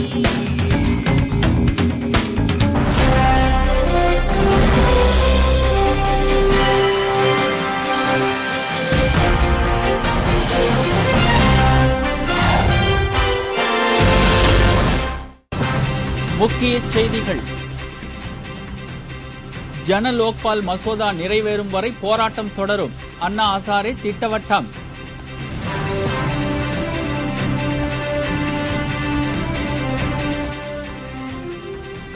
முக்கிய செய்திகள். ஜன லோக்பால் மசோதா நிறைவேறும் வரை போராட்டம் தொடரும். அண்ணா ஹசாரே திட்டவட்டம்.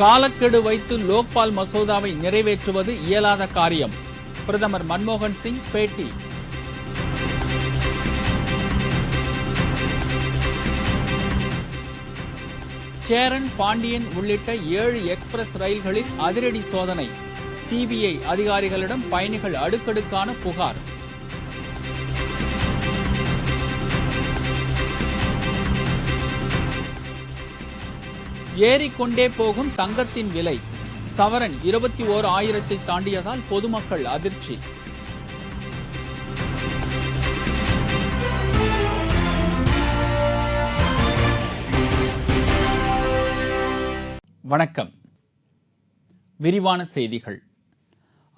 காலக்கெடு வைத்து லோக்பால் மசோதாவை நிறைவேற்றுவது இயலாத காரியம். பிரதமர் மன்மோகன் சிங் பேட்டி. சேரன், பாண்டியன் உள்ளிட்ட 7 எக்ஸ்பிரஸ் ரயில்களில் அதிரடி சோதனை. சிபிஐ அதிகாரிகளிடம் பயணிகள் அடுக்கடுக்கான புகார். ஏறிக்கொண்டே போகும் தங்கத்தின் விலை. சவரன் 21,000 தாண்டியதால் பொதுமக்கள் அதிர்ச்சி. வணக்கம். விரிவான செய்திகள்.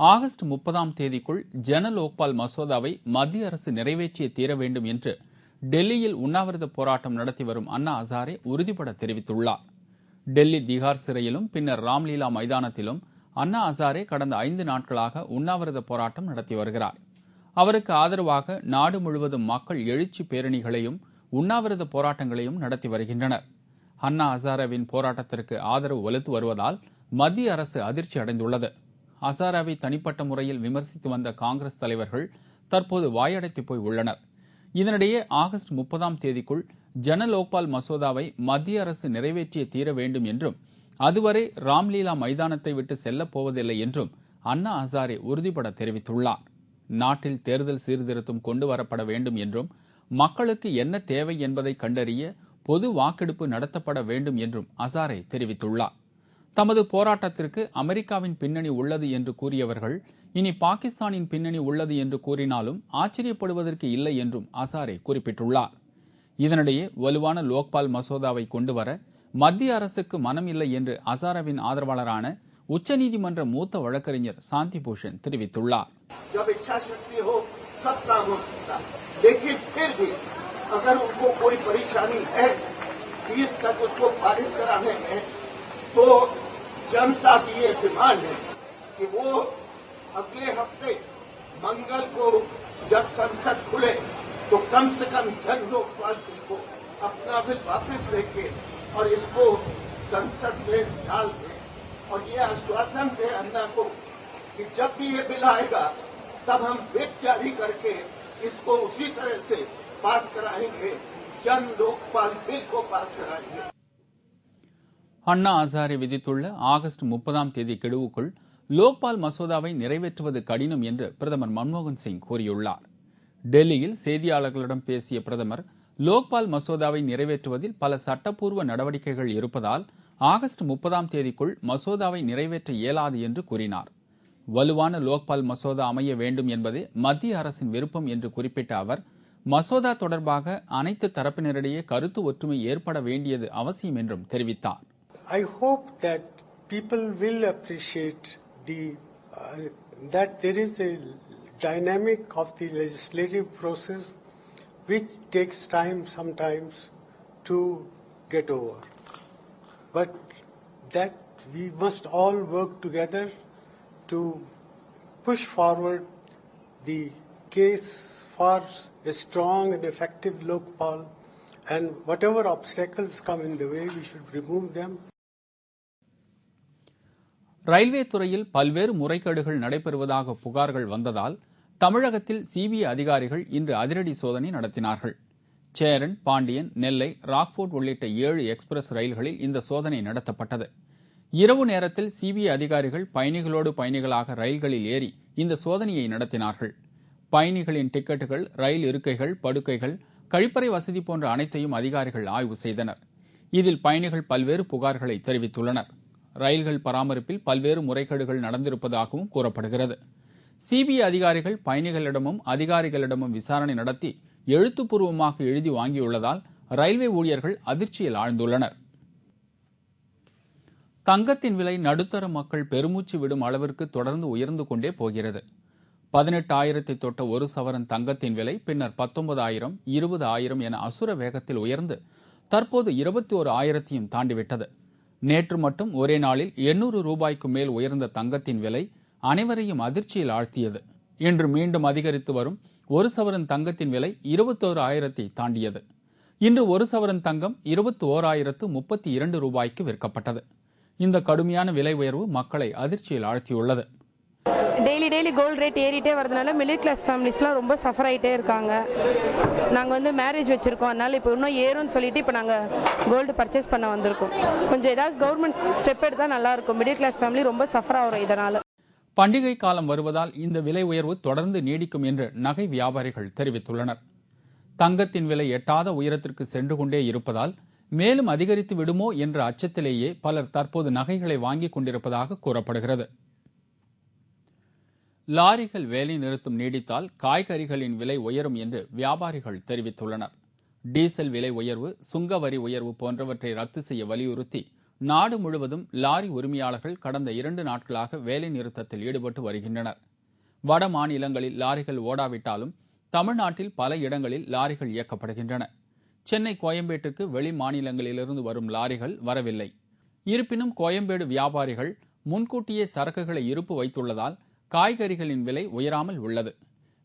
ஆகஸ்ட் 30ஆம் தேதிக்குள் ஜன லோக்பால் மசோதாவை மத்திய அரசு நிறைவேற்றிய தீர வேண்டும் என்று டெல்லியில் உண்ணாவிரத போராட்டம் நடத்தி வரும் அண்ணா ஹசாரே உறுதிபட தெரிவித்துள்ளார். டெல்லி திகார் சிறையிலும் பின்னர் ராம்லீலா மைதானத்திலும் அண்ணா ஹசாரே கடந்த 5 நாட்களாக உண்ணாவிரத போராட்டம் நடத்தி வருகிறார். அவருக்கு ஆதரவாக நாடு முழுவதும் மக்கள் எழுச்சி பேரணிகளையும் உண்ணாவிரத போராட்டங்களையும் நடத்தி வருகின்றனர். அண்ணா ஹசாரேவின் போராட்டத்திற்கு ஆதரவு வலுத்து வருவதால் மத்திய அரசு அதிர்ச்சி அடைந்துள்ளது. ஹசாரேவை தனிப்பட்ட முறையில் விமர்சித்து வந்த காங்கிரஸ் தலைவர்கள் தற்போது வாயடைத்து போய் உள்ளனர். இதனிடையே ஆகஸ்ட் 30ஆம் தேதிக்குள் ஜன லோக்பால் மசோதாவை மத்திய அரசு நிறைவேற்றிய தீர வேண்டும் என்றும் அதுவரை ராம்லீலா மைதானத்தை விட்டு செல்லப் போவதில்லை என்றும் அண்ணா ஹசாரே உறுதிபட தெரிவித்துள்ளார். நாட்டில் தேர்தல் சீர்திருத்தம் கொண்டு வரப்பட வேண்டும் என்றும் மக்களுக்கு என்ன தேவை என்பதை கண்டறிய பொது வாக்கெடுப்பு நடத்தப்பட வேண்டும் என்றும் ஹசாரே தெரிவித்துள்ளார். தமது போராட்டத்திற்கு அமெரிக்காவின் பின்னணி உள்ளது என்று கூறியவர்கள் இனி பாகிஸ்தானின் பின்னணி உள்ளது என்று கூறினாலும் ஆச்சரியப்படுவதற்கு இல்லை என்றும் ஹசாரே குறிப்பிட்டுள்ளார். இதனிடையே வலுவான லோக்பால் மசோதாவை கொண்டுவர மத்திய அரசுக்கு மனம் இல்லை என்று ஹசாரேவின் ஆதரவாளரான உச்சநீதிமன்ற மூத்த வழக்கறிஞர் சாந்தி பூஷன் தெரிவித்துள்ளார். अगर उनको कोई परेशानी है 30 तक उसको पारित कराने में, तो जनता की ये डिमांड है कि वो अगले हफ्ते मंगल को जब संसद खुले तो कम से कम जन लोकपाल बिल को अपना बिल वापस लेके और इसको संसद में डाल दें और ये आश्वासन दे अन्ना को कि जब भी ये बिल आएगा तब हम विप जारी करके इसको उसी तरह से पास कराएंगे, जन लोकपाल बिल को पास कराएंगे. அண்ணா ஹசாரே விதித்துள்ள ஆகஸ்ட் 30ஆம் தேதி கெடுவுக்குள் லோக்பால் மசோதாவை நிறைவேற்றுவது கடினம் என்று பிரதமர் மன்மோகன் சிங் கூறியுள்ளார். டெல்லியில் செய்தியாளர்களிடம் பேசிய பிரதமர் லோக்பால் மசோதாவை நிறைவேற்றுவதில் பல சட்டப்பூர்வ நடவடிக்கைகள் இருப்பதால் ஆகஸ்ட் 30ஆம் தேதிக்குள் மசோதாவை நிறைவேற்ற இயலாது என்று கூறினார். வலுவான லோக்பால் மசோதா அமைய வேண்டும் என்பதே மத்திய அரசின் விருப்பம் என்று குறிப்பிட்ட அவர் மசோதா தொடர்பாக அனைத்து தரப்பினரிடையே கருத்து ஒற்றுமை ஏற்பட வேண்டியது அவசியம் என்றும் தெரிவித்தார். I hope that people will appreciate that there is a dynamic of the legislative process which takes time sometimes to get over, but that we must all work together to push forward the case for a strong and effective Lokpal, and whatever obstacles come in the way, we should remove them. Railway துறையில் பல்வேறு முறைகேடுகள் நடைபெறுவதாக புகார்கள் வந்ததால் தமிழகத்தில் CBI அதிகாரிகள் இன்று அதிரடி சோதனை நடத்தினார்கள். சேரன், பாண்டியன், நெல்லை, ராக்போர்ட் உள்ளிட்ட 7 எக்ஸ்பிரஸ் ரயில்களில் இந்த சோதனை நடத்தப்பட்டது. இரவு நேரத்தில் சிபிஐ அதிகாரிகள் பயணிகளோடு பயணிகளாக ரயில்களில் ஏறி இந்த சோதனையை நடத்தினார்கள். பயணிகளின் டிக்கெட்டுகள், ரயில் இருக்கைகள், படுக்கைகள், கழிப்பறை வசதி போன்ற அனைத்தையும் அதிகாரிகள் ஆய்வு செய்தனர். இதில் பயணிகள் பல்வேறு புகார்களை தெரிவித்துள்ளனர். ரயில்கள் பராமரிப்பில் பல்வேறு முறைகேடுகள் நடந்திருப்பதாகவும் கூறப்படுகிறது. சிபிஐ அதிகாரிகள் பயணிகளிடமும் அதிகாரிகளிடமும் விசாரணை நடத்தி எழுத்துப்பூர்வமாக எழுதி வாங்கியுள்ளதால் ரயில்வே ஊழியர்கள் அதிர்ச்சியில் ஆழ்ந்துள்ளனர். தங்கத்தின் விலை நடுத்தர மக்கள் பெருமூச்சு விடும் அளவிற்கு தொடர்ந்து உயர்ந்து கொண்டே போகிறது. 18,000 தொட்ட ஒரு சவரன் தங்கத்தின் விலை பின்னர் 19,000, 20,000 என அசுர வேகத்தில் உயர்ந்து தற்போது 21,000 தாண்டிவிட்டது. நேற்று மட்டும் ஒரே நாளில் 800 ரூபாய்க்கு மேல் உயர்ந்த தங்கத்தின் விலை அனைவரையும் அதிர்ச்சியில் ஆழ்த்தியது. இன்று மீண்டும் அதிகரித்து வரும் ஒரு சவரன் தங்கத்தின் விலை 21,000 தாண்டியது. இன்று ஒரு சவரன் தங்கம் 21,032 ரூபாய்க்கு விற்கப்பட்டது. இந்த கடுமையான விலை உயர்வு மக்களை அதிர்ச்சியில் ஆழ்த்தியுள்ளது. டெய்லி கோல்டு ரேட் ஏறிட்டே வரதுனால மிடில் கிளாஸ் ஃபேமிலிஸ்லாம் ரொம்ப சஃபர் ஆகிட்டே இருக்காங்க. நாங்கள் மேரேஜ் வச்சுருக்கோம், அதனால் இப்போ இன்னும் ஏறும்னு சொல்லிட்டு இப்போ நாங்கள் கோல்டு பர்ச்சேஸ் பண்ண வந்திருக்கோம். கொஞ்சம் ஏதாவது கவர்மெண்ட் ஸ்டெப் எடுத்தால் நல்லாயிருக்கும். மிடில் கிளாஸ் ஃபேமிலி ரொம்ப சஃபர் ஆகிறோம் இதனால். பண்டிகை காலம் வருவதால் இந்த விலை உயர்வு தொடர்ந்து நீடிக்கும் என்று நகை வியாபாரிகள் தெரிவித்துள்ளனர். தங்கத்தின் விலை எட்டாத உயரத்திற்கு சென்று கொண்டே இருப்பதால் மேலும் அதிகரித்து விடுமோ என்ற அச்சத்திலேயே பலர் தற்போது நகைகளை வாங்கிக் கொண்டிருப்பதாக கூறப்படுகிறது. லாரிகள் வேலை நிறுத்தம் நீடித்தால் காய்கறிகளின் விலை உயரும் என்று வியாபாரிகள் தெரிவித்துள்ளனர். டீசல் விலை உயர்வு, சுங்க வரி உயர்வு போன்றவற்றை ரத்து செய்ய வலியுறுத்தி நாடு முழுவதும் லாரி உரிமையாளர்கள் கடந்த 2 நாட்களாக வேலை நிறுத்தத்தில் ஈடுபட்டு வருகின்றனர். வட மாநிலங்களில் லாரிகள் ஓடாவிட்டாலும் தமிழ்நாட்டில் பல இடங்களில் லாரிகள் இயக்கப்படுகின்றன. சென்னை, கோயம்பேட்டுக்கு வெளி மாநிலங்களிலிருந்து வரும் லாரிகள் வரவில்லை. இருப்பினும் கோயம்பேடு வியாபாரிகள் முன்கூட்டியே சரக்குகளை இருப்பு வைத்துள்ளதால் காய்கறிகளின் விலை உயராமல் உள்ளது.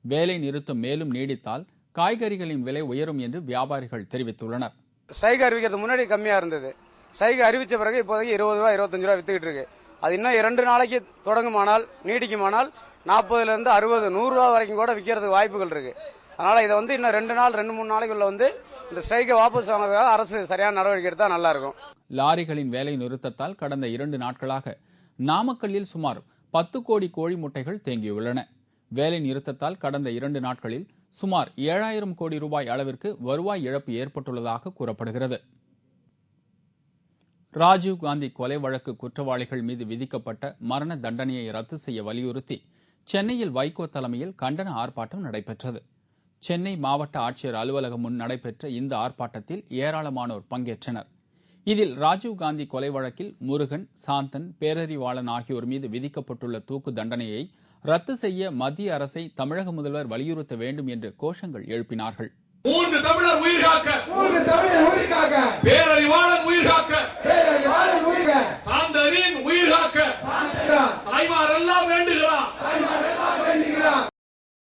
வேலை நிறுத்தம் மேலும் நீடித்தால் காய்கறிகளின் விலை உயரும் என்று வியாபாரிகள் தெரிவித்துள்ளனர். ஸ்ட்ரைக் அறிவிக்கிறது முன்னாடி கம்மியா இருந்தது. ஸ்ட்ரைக் அறிவிச்ச பிறகு இப்போதைக்கு 20 ரூபா 25 ரூபா வித்துக்கிட்டு இருக்கு. அது இன்னும் 2 நாளைக்கு தொடங்குமானால், நீடிக்குமானால் 40லேருந்து 60, 100 ரூபா வரைக்கும் கூட விற்கிறதுக்கு வாய்ப்புகள் இருக்கு. அதனால இதை இன்னும் 2 நாள் 2-3 நாளைக்குள்ள இந்த ஸ்ட்ரைக்கை வாபஸ் வாங்குறதுக்காக அரசு சரியான நடவடிக்கை எடுத்தால் நல்லா இருக்கும். லாரிகளின் வேலை நிறுத்தத்தால் கடந்த 2 நாட்களாக நாமக்கல்லில் சுமார் 10 கோடி கோழி முட்டைகள் தேங்கியுள்ளன. வேலை நிறுத்தத்தால் கடந்த 2 நாட்களில் சுமார் 7,000 கோடி ரூபாய் அளவிற்கு வருவாய் இழப்பு ஏற்பட்டுள்ளதாக கூறப்படுகிறது. ராஜீவ்காந்தி கொலை வழக்கு குற்றவாளிகள் மீது விதிக்கப்பட்ட மரண தண்டனையை ரத்து செய்ய வலியுறுத்தி சென்னையில் வைகோ தலைமையில் கண்டன ஆர்ப்பாட்டம் நடைபெற்றது. சென்னை மாவட்ட ஆட்சியர் அலுவலகம் முன் நடைபெற்ற இந்த ஆர்ப்பாட்டத்தில் ஏராளமானோர் பங்கேற்றனர். இதில் ராஜீவ்காந்தி கொலை வழக்கில் முருகன், சாந்தன், பேரறிவாளன் ஆகியோர் மீது விதிக்கப்பட்டுள்ள தூக்கு தண்டனையை ரத்து செய்ய மத்திய அரசை தமிழக முதல்வர் வலியுறுத்த வேண்டும் என்று கோஷங்கள் எழுப்பினார்கள். 3 தமிழர் உயிர் காக்க, பேரறிவாளன் உயிர் காக்க, சாந்தனின் உயிர் காக்க தாய்மாரெல்லாம் வேண்டுகிறார்.